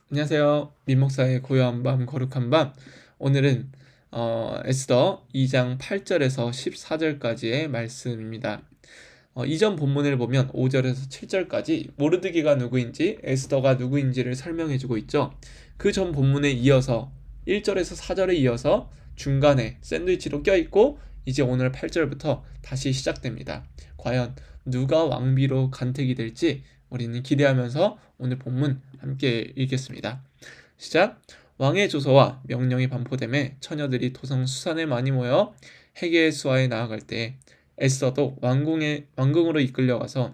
안녕하세요. 민목사의 고요한 밤, 거룩한 밤. 오늘은 에스더 2장 8절에서 14절까지의 말씀입니다. 이전 본문을 보면 5절에서 7절까지 모르드게가 누구인지 에스더가 누구인지를 설명해주고 있죠. 그 전 본문에 이어서 1절에서 4절에 이어서 중간에 샌드위치로 껴있고 이제 오늘 8절부터 다시 시작됩니다. 과연 누가 왕비로 간택이 될지 우리는 기대하면서 오늘 본문 함께 읽겠습니다. 시작. 왕의 조서와 명령이 반포됨에 처녀들이 도성 수산에 많이 모여 헤게의 수하에 나아갈 때 에스더도 왕궁으로 이끌려가서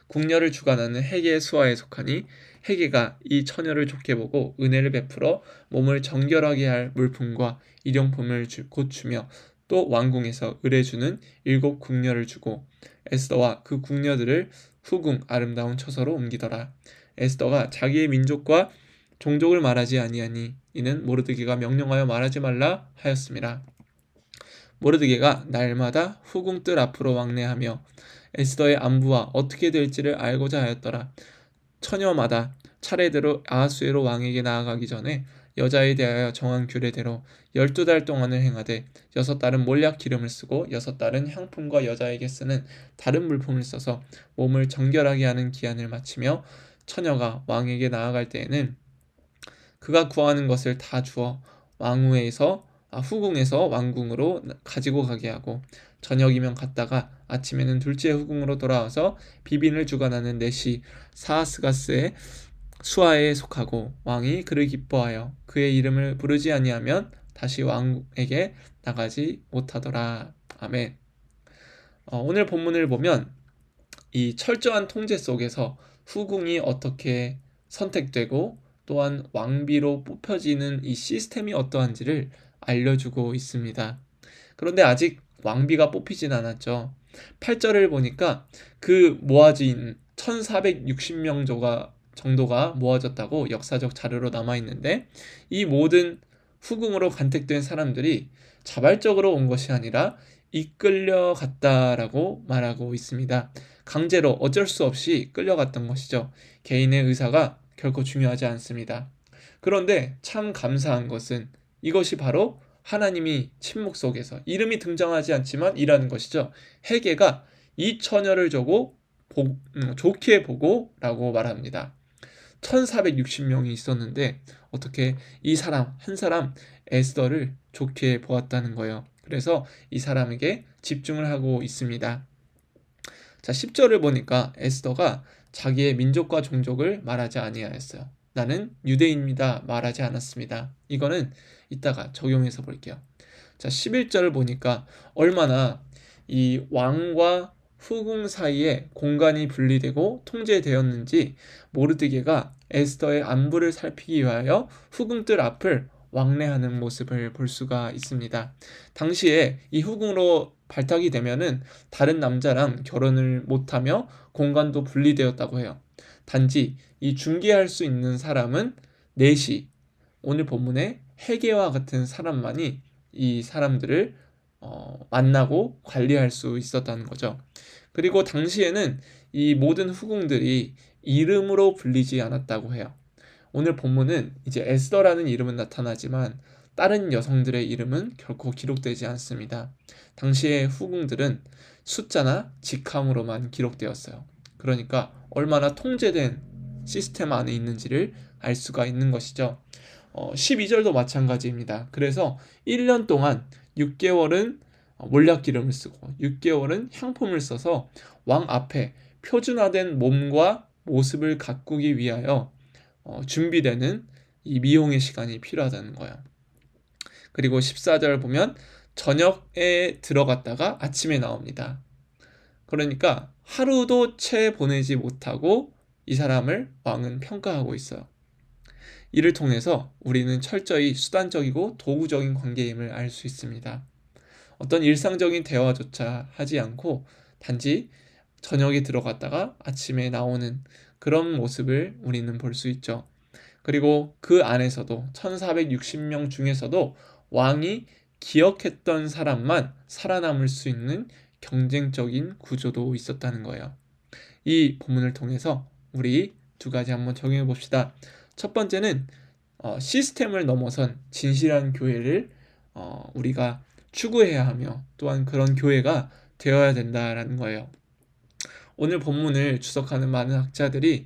궁녀를 주관하는 헤게의 수하에 속하니 헤게가 이 처녀를 좋게 보고 은혜를 베풀어 몸을 정결하게 할 물품과 일용품을 곧 주며 또 왕궁에서 의뢰주는 7 궁녀를 주고 에스더와 그 궁녀들을 후궁 아름다운 처소로 옮기더라. 에스더가 자기의 민족과 종족을 말하지 아니하니 이는 모르드게가 명령하여 말하지 말라 하였음이라. 모르드게가 날마다 후궁 뜰 앞으로 왕래하며 에스더의 안부와 어떻게 될지를 알고자 하였더라. 처녀마다 차례대로 아하수에로 왕에게 나아가기 전에 여자에 대하여 정한 규례대로 12달 동안을 행하되 6달은 몰약 기름을 쓰고 6달은 향품과 여자에게 쓰는 다른 물품을 써서 몸을 정결하게 하는 기한을 마치며 처녀가 왕에게 나아갈 때에는 그가 구하는 것을 다 주어 후궁에서 왕궁으로 가지고 가게 하고 저녁이면 갔다가 아침에는 둘째 후궁으로 돌아와서 비빈을 주관하는 내시 사하스가스의 수하에 속하고 왕이 그를 기뻐하여 그의 이름을 부르지 아니하면 다시 왕에게 나가지 못하더라. 아멘. 오늘 본문을 보면 이 철저한 통제 속에서 후궁이 어떻게 선택되고 또한 왕비로 뽑혀지는 이 시스템이 어떠한지를 알려주고 있습니다. 그런데 아직 왕비가 뽑히진 않았죠. 8절을 보니까 그 모아진 1460명 정도가 모아졌다고 역사적 자료로 남아있는데 이 모든 후궁으로 간택된 사람들이 자발적으로 온 것이 아니라 이끌려갔다라고 말하고 있습니다. 강제로 어쩔 수 없이 끌려갔던 것이죠. 개인의 의사가 결코 중요하지 않습니다. 그런데 참 감사한 것은 이것이 바로 하나님이 침묵 속에서 이름이 등장하지 않지만 일하는 것이죠. 헤게가 이 처녀를 좋게 보고 라고 말합니다. 1460명이 있었는데 어떻게 한 사람 에스더를 좋게 보았다는 거예요. 그래서 이 사람에게 집중을 하고 있습니다. 자, 10절을 보니까 에스더가 자기의 민족과 종족을 말하지 아니하였어요. 나는 유대인입니다. 말하지 않았습니다. 이거는 이따가 적용해서 볼게요. 자, 11절을 보니까 얼마나 이 왕과 후궁 사이에 공간이 분리되고 통제되었는지 모르드게가 에스더의 안부를 살피기 위하여 후궁들 앞을 왕래하는 모습을 볼 수가 있습니다. 당시에 이 후궁으로 발탁이 되면은 다른 남자랑 결혼을 못하며 공간도 분리되었다고 해요. 단지 이 중개할 수 있는 사람은 넷이 오늘 본문에 헤게와 같은 사람만이 이 사람들을 만나고 관리할 수 있었다는 거죠. 그리고 당시에는 이 모든 후궁들이 이름으로 불리지 않았다고 해요. 오늘 본문은 이제 에스더라는 이름은 나타나지만 다른 여성들의 이름은 결코 기록되지 않습니다. 당시의 후궁들은 숫자나 직함으로만 기록되었어요. 그러니까 얼마나 통제된 시스템 안에 있는지를 알 수가 있는 것이죠. 12절도 마찬가지입니다. 그래서 1년 동안 6개월은 몰약 기름을 쓰고 6개월은 향품을 써서 왕 앞에 표준화된 몸과 모습을 가꾸기 위하여 준비되는 이 미용의 시간이 필요하다는 거예요. 그리고 14절 보면 저녁에 들어갔다가 아침에 나옵니다. 그러니까 하루도 채 보내지 못하고 이 사람을 왕은 평가하고 있어요. 이를 통해서 우리는 철저히 수단적이고 도구적인 관계임을 알 수 있습니다. 어떤 일상적인 대화조차 하지 않고 단지 저녁에 들어갔다가 아침에 나오는 그런 모습을 우리는 볼 수 있죠. 그리고 그 안에서도 1460명 중에서도 왕이 기억했던 사람만 살아남을 수 있는 경쟁적인 구조도 있었다는 거예요. 이 본문을 통해서 우리 두 가지 한번 적용해 봅시다. 첫 번째는 시스템을 넘어선 진실한 교회를 우리가 추구해야 하며 또한 그런 교회가 되어야 된다라는 거예요. 오늘 본문을 주석하는 많은 학자들이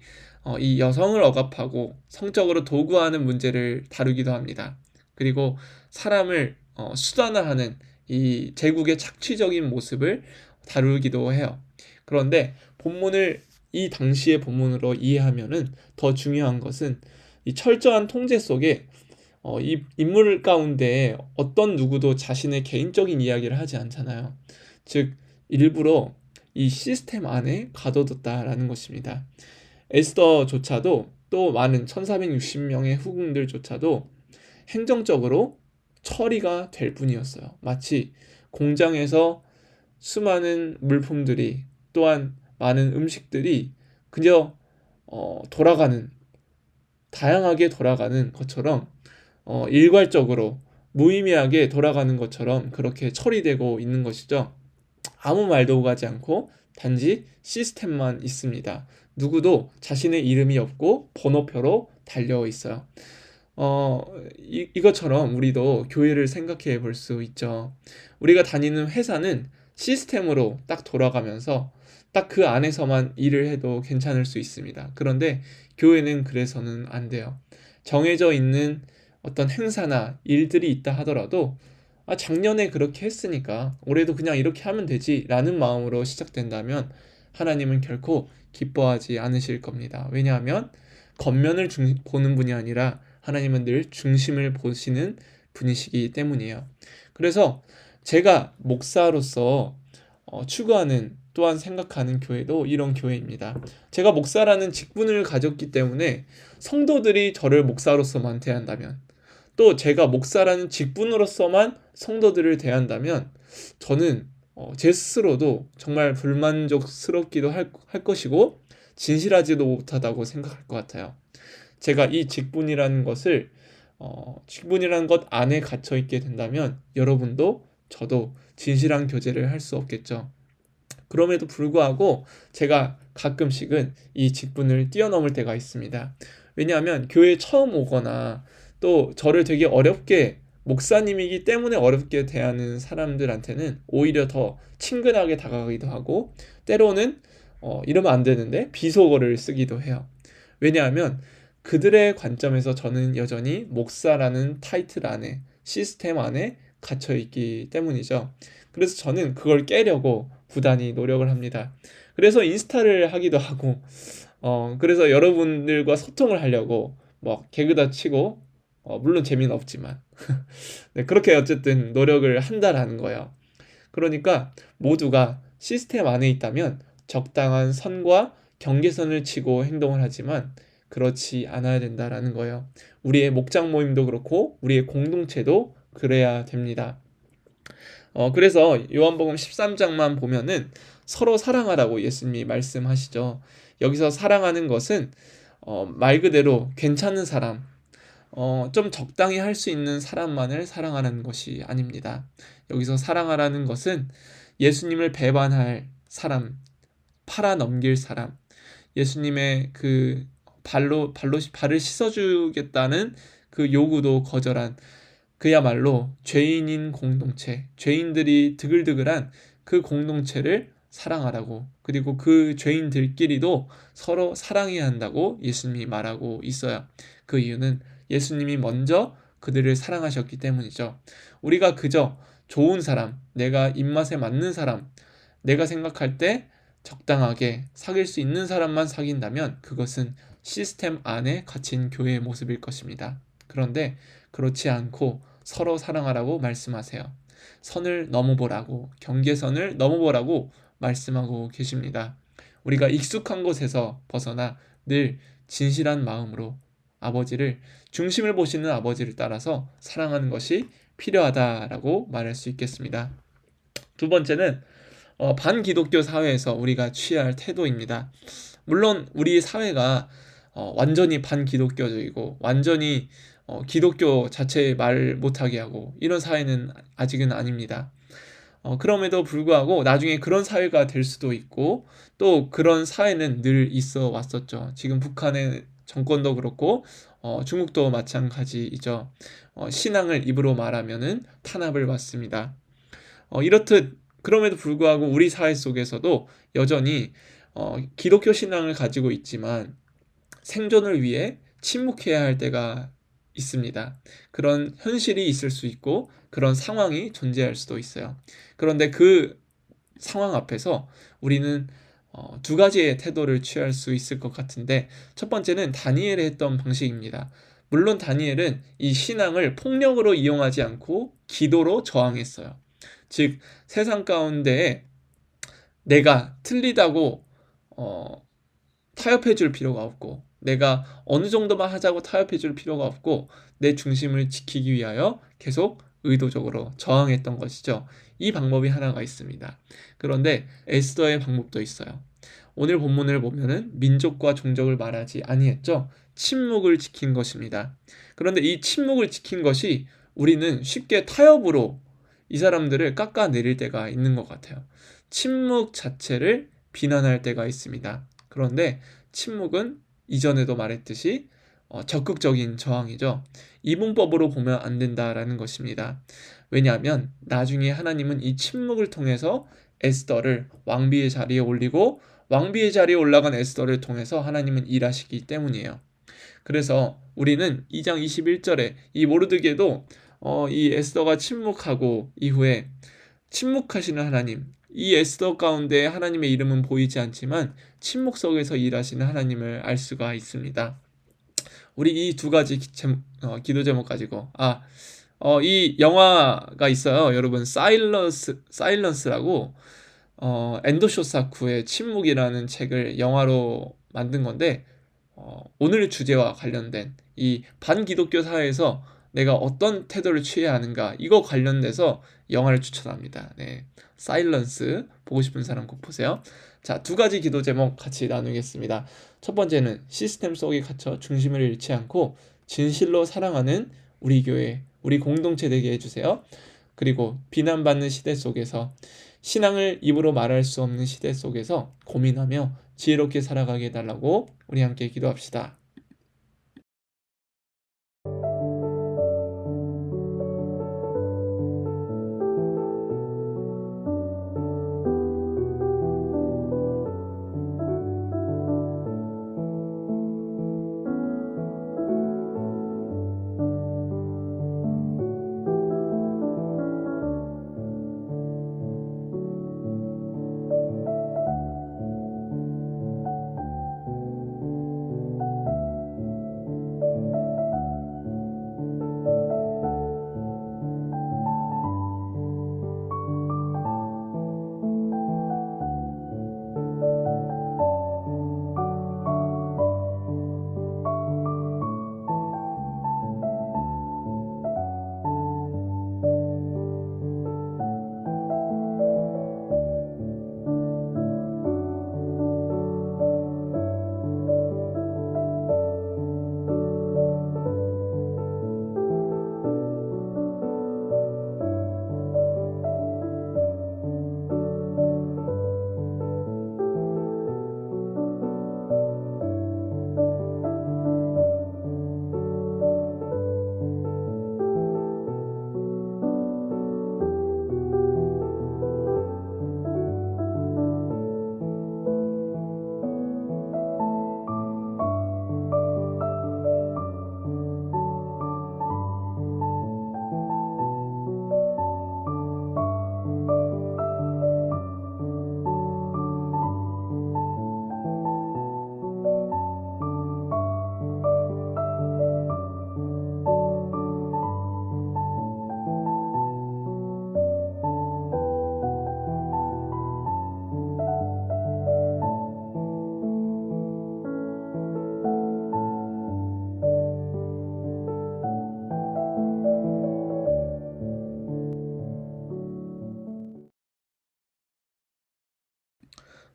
이 여성을 억압하고 성적으로 도구화하는 문제를 다루기도 합니다. 그리고 사람을 수단화하는 이 제국의 착취적인 모습을 다루기도 해요. 그런데 본문을 이 당시의 본문으로 이해하면은 더 중요한 것은 이 철저한 통제 속에 이 인물 가운데 어떤 누구도 자신의 개인적인 이야기를 하지 않잖아요. 즉 일부러 이 시스템 안에 가둬뒀다라는 것입니다. 에스더조차도 또 많은 1460명의 후궁들조차도 행정적으로 처리가 될 뿐이었어요. 마치 공장에서 수많은 물품들이 또한 많은 음식들이 그저 돌아가는 다양하게 돌아가는 것처럼 일괄적으로 무의미하게 돌아가는 것처럼 그렇게 처리되고 있는 것이죠. 아무 말도 오가지 않고 단지 시스템만 있습니다. 누구도 자신의 이름이 없고 번호표로 달려 있어요. 이것처럼 우리도 교회를 생각해 볼 수 있죠. 우리가 다니는 회사는 시스템으로 딱 돌아가면서 딱 그 안에서만 일을 해도 괜찮을 수 있습니다. 그런데 교회는 그래서는 안 돼요. 정해져 있는 어떤 행사나 일들이 있다 하더라도 작년에 그렇게 했으니까 올해도 그냥 이렇게 하면 되지 라는 마음으로 시작된다면 하나님은 결코 기뻐하지 않으실 겁니다. 왜냐하면 겉면을 보는 분이 아니라 하나님은 늘 중심을 보시는 분이시기 때문이에요. 그래서 제가 목사로서 추구하는 또한 생각하는 교회도 이런 교회입니다. 제가 목사라는 직분을 가졌기 때문에 성도들이 저를 목사로서만 대한다면 또 제가 목사라는 직분으로서만 성도들을 대한다면 저는 제 스스로도 정말 불만족스럽기도 할 것이고 진실하지도 못하다고 생각할 것 같아요. 제가 이 직분이라는 것을 직분이라는 것 안에 갇혀 있게 된다면 여러분도 저도 진실한 교제를 할 수 없겠죠. 그럼에도 불구하고 제가 가끔씩은 이 직분을 뛰어넘을 때가 있습니다. 왜냐하면 교회에 처음 오거나 또 저를 되게 어렵게 목사님이기 때문에 어렵게 대하는 사람들한테는 오히려 더 친근하게 다가가기도 하고 때로는 이러면 안 되는데 비속어를 쓰기도 해요. 왜냐하면 그들의 관점에서 저는 여전히 목사라는 타이틀 안에 시스템 안에 갇혀 있기 때문이죠. 그래서 저는 그걸 깨려고 부단히 노력을 합니다. 그래서 인스타를 하기도 하고 그래서 여러분들과 소통을 하려고 뭐 개그다 치고 물론 재미는 없지만 네, 그렇게 어쨌든 노력을 한다라는 거예요. 그러니까 모두가 시스템 안에 있다면 적당한 선과 경계선을 치고 행동을 하지만 그렇지 않아야 된다라는 거예요. 우리의 목장 모임도 그렇고 우리의 공동체도 그래야 됩니다. 그래서 요한복음 13장만 보면은 서로 사랑하라고 예수님이 말씀하시죠. 여기서 사랑하는 것은 말 그대로 괜찮은 사람, 좀 적당히 할 수 있는 사람만을 사랑하는 것이 아닙니다. 여기서 사랑하라는 것은 예수님을 배반할 사람, 팔아 넘길 사람, 예수님의 그 발을 씻어주겠다는 그 요구도 거절한 그야말로 죄인인 공동체, 죄인들이 드글드글한 그 공동체를 사랑하라고, 그리고 그 죄인들끼리도 서로 사랑해야 한다고 예수님이 말하고 있어요. 그 이유는 예수님이 먼저 그들을 사랑하셨기 때문이죠. 우리가 그저 좋은 사람, 내가 입맛에 맞는 사람, 내가 생각할 때 적당하게 사귈 수 있는 사람만 사귄다면 그것은 시스템 안에 갇힌 교회의 모습일 것입니다. 그런데 그렇지 않고 서로 사랑하라고 말씀하세요. 선을 넘어보라고, 경계선을 넘어보라고 말씀하고 계십니다. 우리가 익숙한 곳에서 벗어나 늘 진실한 마음으로 아버지를, 중심을 보시는 아버지를 따라서 사랑하는 것이 필요하다라고 말할 수 있겠습니다. 두 번째는 반기독교 사회에서 우리가 취할 태도입니다. 물론 우리 사회가 완전히 반기독교적이고 완전히 기독교 자체에 말 못하게 하고 이런 사회는 아직은 아닙니다. 그럼에도 불구하고 나중에 그런 사회가 될 수도 있고 또 그런 사회는 늘 있어 왔었죠. 지금 북한의 정권도 그렇고 중국도 마찬가지이죠. 신앙을 입으로 말하면은 탄압을 받습니다. 이렇듯 그럼에도 불구하고 우리 사회 속에서도 여전히 기독교 신앙을 가지고 있지만 생존을 위해 침묵해야 할 때가 있습니다. 그런 현실이 있을 수 있고 그런 상황이 존재할 수도 있어요. 그런데 그 상황 앞에서 우리는 두 가지의 태도를 취할 수 있을 것 같은데, 첫 번째는 다니엘이 했던 방식입니다. 물론 다니엘은 이 신앙을 폭력으로 이용하지 않고 기도로 저항했어요. 즉, 세상 가운데에 내가 틀리다고 어, 타협해 줄 필요가 없고, 내가 어느 정도만 하자고 타협해 줄 필요가 없고, 내 중심을 지키기 위하여 계속 의도적으로 저항했던 것이죠. 이 방법이 하나가 있습니다. 그런데 에스더의 방법도 있어요. 오늘 본문을 보면은 민족과 종족을 말하지 아니했죠. 침묵을 지킨 것입니다. 그런데 이 침묵을 지킨 것이 우리는 쉽게 타협으로 이 사람들을 깎아내릴 때가 있는 것 같아요. 침묵 자체를 비난할 때가 있습니다. 그런데 침묵은 이전에도 말했듯이 적극적인 저항이죠. 이분법으로 보면 안 된다라는 것입니다. 왜냐하면 나중에 하나님은 이 침묵을 통해서 에스더를 왕비의 자리에 올리고, 왕비의 자리에 올라간 에스더를 통해서 하나님은 일하시기 때문이에요. 그래서 우리는 2장 21절에 이 모르드게도 이 에스더가 침묵하고 이후에 침묵하시는 하나님, 이 에스더 가운데 하나님의 이름은 보이지 않지만 침묵 속에서 일하시는 하나님을 알 수가 있습니다. 우리 이 두 가지 기도 제목 가지고 이 영화가 있어요. 여러분, 사일런스라고 엔도 쇼사쿠의 침묵이라는 책을 영화로 만든 건데, 오늘 주제와 관련된 이 반기독교 사회에서 내가 어떤 태도를 취해야 하는가, 이거 관련돼서 영화를 추천합니다. 네, 사일런스 보고 싶은 사람 꼭 보세요. 자, 두 가지 기도 제목 같이 나누겠습니다. 첫 번째는 시스템 속에 갇혀 중심을 잃지 않고 진실로 사랑하는 우리 교회, 우리 공동체 되게 해주세요. 그리고 비난받는 시대 속에서, 신앙을 입으로 말할 수 없는 시대 속에서 고민하며 지혜롭게 살아가게 해달라고 우리 함께 기도합시다.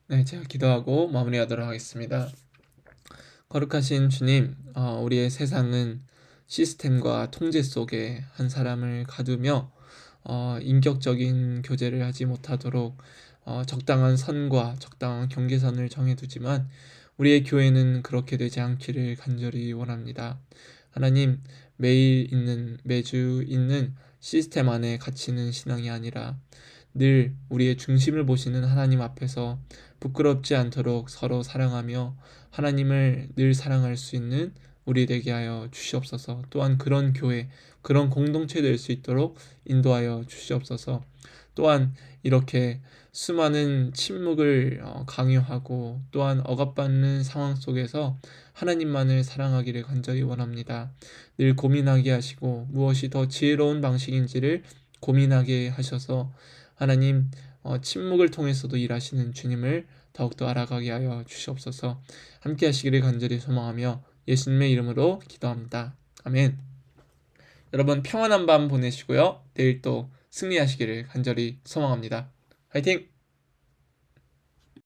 네, 제가 기도하고 마무리하도록 하겠습니다. 거룩하신 주님, 우리의 세상은 시스템과 통제 속에 한 사람을 가두며 인격적인 교제를 하지 못하도록 적당한 선과 적당한 경계선을 정해두지만, 우리의 교회는 그렇게 되지 않기를 간절히 원합니다. 하나님, 매주 있는 시스템 안에 갇히는 신앙이 아니라 늘 우리의 중심을 보시는 하나님 앞에서 부끄럽지 않도록 서로 사랑하며 하나님을 늘 사랑할 수 있는 우리 되게 하여 주시옵소서. 또한 그런 교회, 그런 공동체 될 수 있도록 인도하여 주시옵소서. 또한 이렇게 수많은 침묵을 강요하고 또한 억압받는 상황 속에서 하나님만을 사랑하기를 간절히 원합니다. 늘 고민하게 하시고 무엇이 더 지혜로운 방식인지를 고민하게 하셔서 하나님, 침묵을 통해서도 일하시는 주님을 더욱더 알아가게 하여 주시옵소서. 함께 하시기를 간절히 소망하며 예수님의 이름으로 기도합니다. 아멘. 여러분 평안한 밤 보내시고요. 내일 또 승리하시기를 간절히 소망합니다. 화이팅!